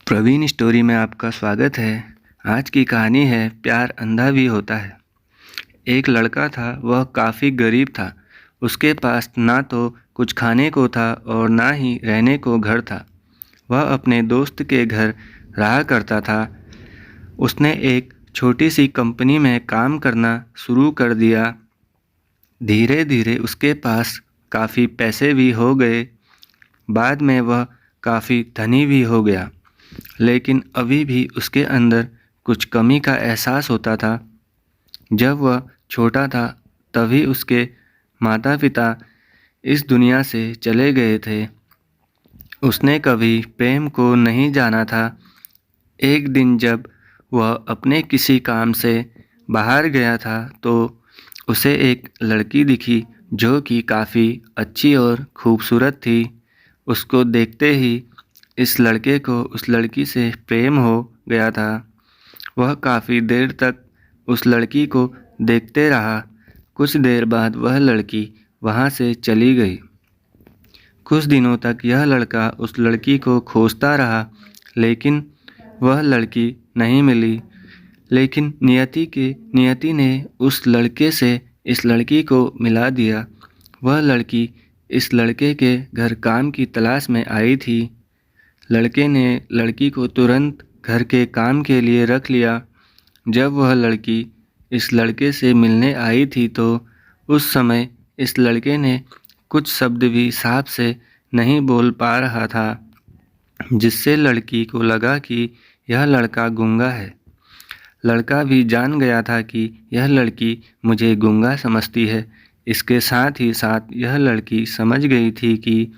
Praveen story में आपका स्वागत है। आज की कहानी है प्यार अंधा भी होता है। एक लड़का था, वह काफ़ी गरीब था। उसके पास ना तो कुछ खाने को था और ना ही रहने को घर था। वह अपने दोस्त के घर रहा करता था। उसने एक छोटी सी कंपनी में काम करना शुरू कर दिया। धीरे धीरे उसके पास काफ़ी पैसे भी हो गए। बाद में वह काफ़ी धनी भी हो गया, लेकिन अभी भी उसके अंदर कुछ कमी का एहसास होता था। जब वह छोटा था तभी उसके माता पिता इस दुनिया से चले गए थे। उसने कभी प्रेम को नहीं जाना था। एक दिन जब वह अपने किसी काम से बाहर गया था तो उसे एक लड़की दिखी जो कि काफ़ी अच्छी और खूबसूरत थी। उसको देखते ही इस लड़के को उस लड़की से प्रेम हो गया था। वह काफ़ी देर तक उस लड़की को देखते रहा। कुछ देर बाद वह लड़की वहाँ से चली गई। कुछ दिनों तक यह लड़का उस लड़की को खोजता रहा, लेकिन वह लड़की नहीं मिली। लेकिन नियति ने उस लड़के से इस लड़की को मिला दिया। वह लड़की इस लड़के के घर काम की तलाश में आई थी। लड़के ने लड़की को तुरंत घर के काम के लिए रख लिया। जब वह लड़की इस लड़के से मिलने आई थी तो उस समय इस लड़के ने कुछ शब्द भी साफ से नहीं बोल पा रहा था, जिससे लड़की को लगा कि यह लड़का गूंगा है। लड़का भी जान गया था कि यह लड़की मुझे गूंगा समझती है। इसके साथ ही साथ यह लड़की समझ गई थी कि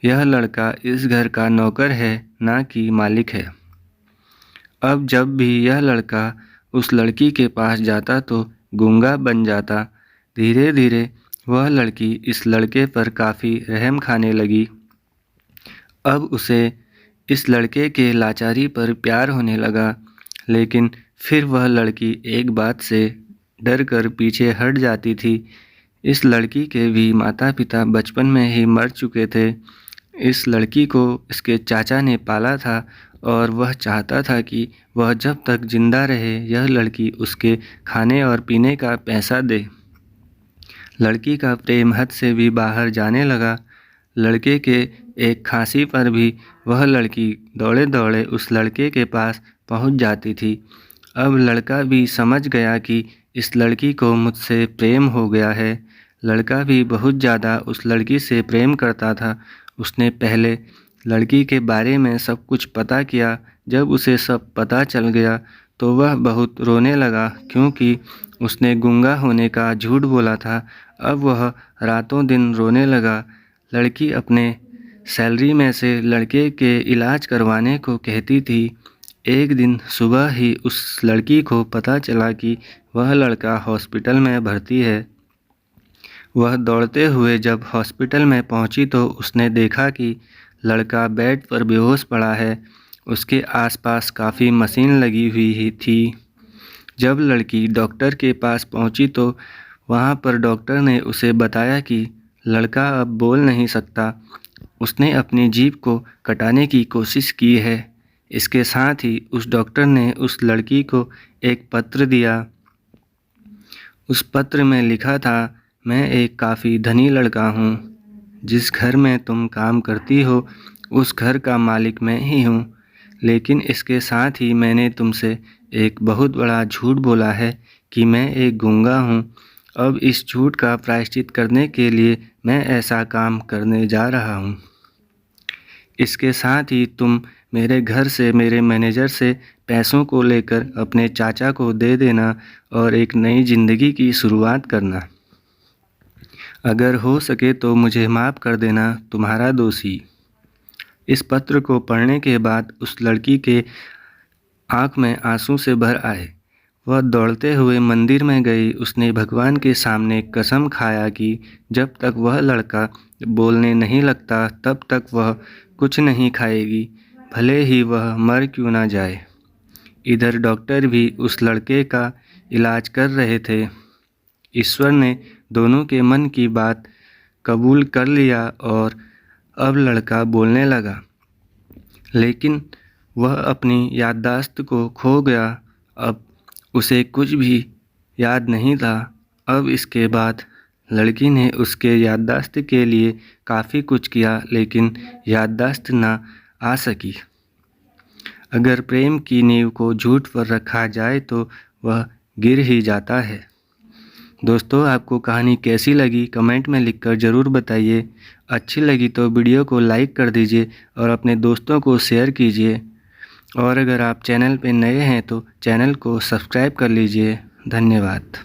यह लड़का इस घर का नौकर है, ना कि मालिक है। अब जब भी यह लड़का उस लड़की के पास जाता तो गूंगा बन जाता। धीरे धीरे वह लड़की इस लड़के पर काफ़ी रहम खाने लगी। अब उसे इस लड़के के लाचारी पर प्यार होने लगा, लेकिन फिर वह लड़की एक बात से डर कर पीछे हट जाती थी। इस लड़की के भी माता पिता बचपन में ही मर चुके थे। इस लड़की को इसके चाचा ने पाला था और वह चाहता था कि वह जब तक जिंदा रहे यह लड़की उसके खाने और पीने का पैसा दे। लड़की का प्रेम हद से भी बाहर जाने लगा। लड़के के एक खांसी पर भी वह लड़की दौड़े दौड़े उस लड़के के पास पहुंच जाती थी। अब लड़का भी समझ गया कि इस लड़की को मुझसे प्रेम हो गया है। लड़का भी बहुत ज़्यादा उस लड़की से प्रेम करता था। उसने पहले लड़की के बारे में सब कुछ पता किया। जब उसे सब पता चल गया तो वह बहुत रोने लगा, क्योंकि उसने गूंगा होने का झूठ बोला था। अब वह रातों दिन रोने लगा। लड़की अपने सैलरी में से लड़के के इलाज करवाने को कहती थी। एक दिन सुबह ही उस लड़की को पता चला कि वह लड़का हॉस्पिटल में भर्ती है। वह दौड़ते हुए जब हॉस्पिटल में पहुंची तो उसने देखा कि लड़का बेड पर बेहोश पड़ा है। उसके आसपास काफ़ी मशीन लगी हुई ही थी। जब लड़की डॉक्टर के पास पहुंची तो वहां पर डॉक्टर ने उसे बताया कि लड़का अब बोल नहीं सकता। उसने अपनी जीभ को कटाने की कोशिश की है। इसके साथ ही उस डॉक्टर ने उस लड़की को एक पत्र दिया। उस पत्र में लिखा था, मैं एक काफ़ी धनी लड़का हूँ। जिस घर में तुम काम करती हो उस घर का मालिक मैं ही हूँ। लेकिन इसके साथ ही मैंने तुमसे एक बहुत बड़ा झूठ बोला है कि मैं एक गूंगा हूँ। अब इस झूठ का प्रायश्चित करने के लिए मैं ऐसा काम करने जा रहा हूँ। इसके साथ ही तुम मेरे घर से मेरे मैनेजर से पैसों को लेकर अपने चाचा को दे देना और एक नई ज़िंदगी की शुरुआत करना। अगर हो सके तो मुझे माफ़ कर देना, तुम्हारा दोषी। इस पत्र को पढ़ने के बाद उस लड़की के आँख में आंसू से भर आए। वह दौड़ते हुए मंदिर में गई। उसने भगवान के सामने कसम खाया कि जब तक वह लड़का बोलने नहीं लगता तब तक वह कुछ नहीं खाएगी, भले ही वह मर क्यों ना जाए। इधर डॉक्टर भी उस लड़के का इलाज कर रहे थे। ईश्वर ने दोनों के मन की बात कबूल कर लिया और अब लड़का बोलने लगा। लेकिन वह अपनी याददाश्त को खो गया। अब उसे कुछ भी याद नहीं था। अब इसके बाद लड़की ने उसके याददाश्त के लिए काफ़ी कुछ किया, लेकिन याददाश्त ना आ सकी। अगर प्रेम की नींव को झूठ पर रखा जाए तो वह गिर ही जाता है। दोस्तों, आपको कहानी कैसी लगी कमेंट में लिखकर ज़रूर बताइए। अच्छी लगी तो वीडियो को लाइक कर दीजिए और अपने दोस्तों को शेयर कीजिए। और अगर आप चैनल पर नए हैं तो चैनल को सब्सक्राइब कर लीजिए। धन्यवाद।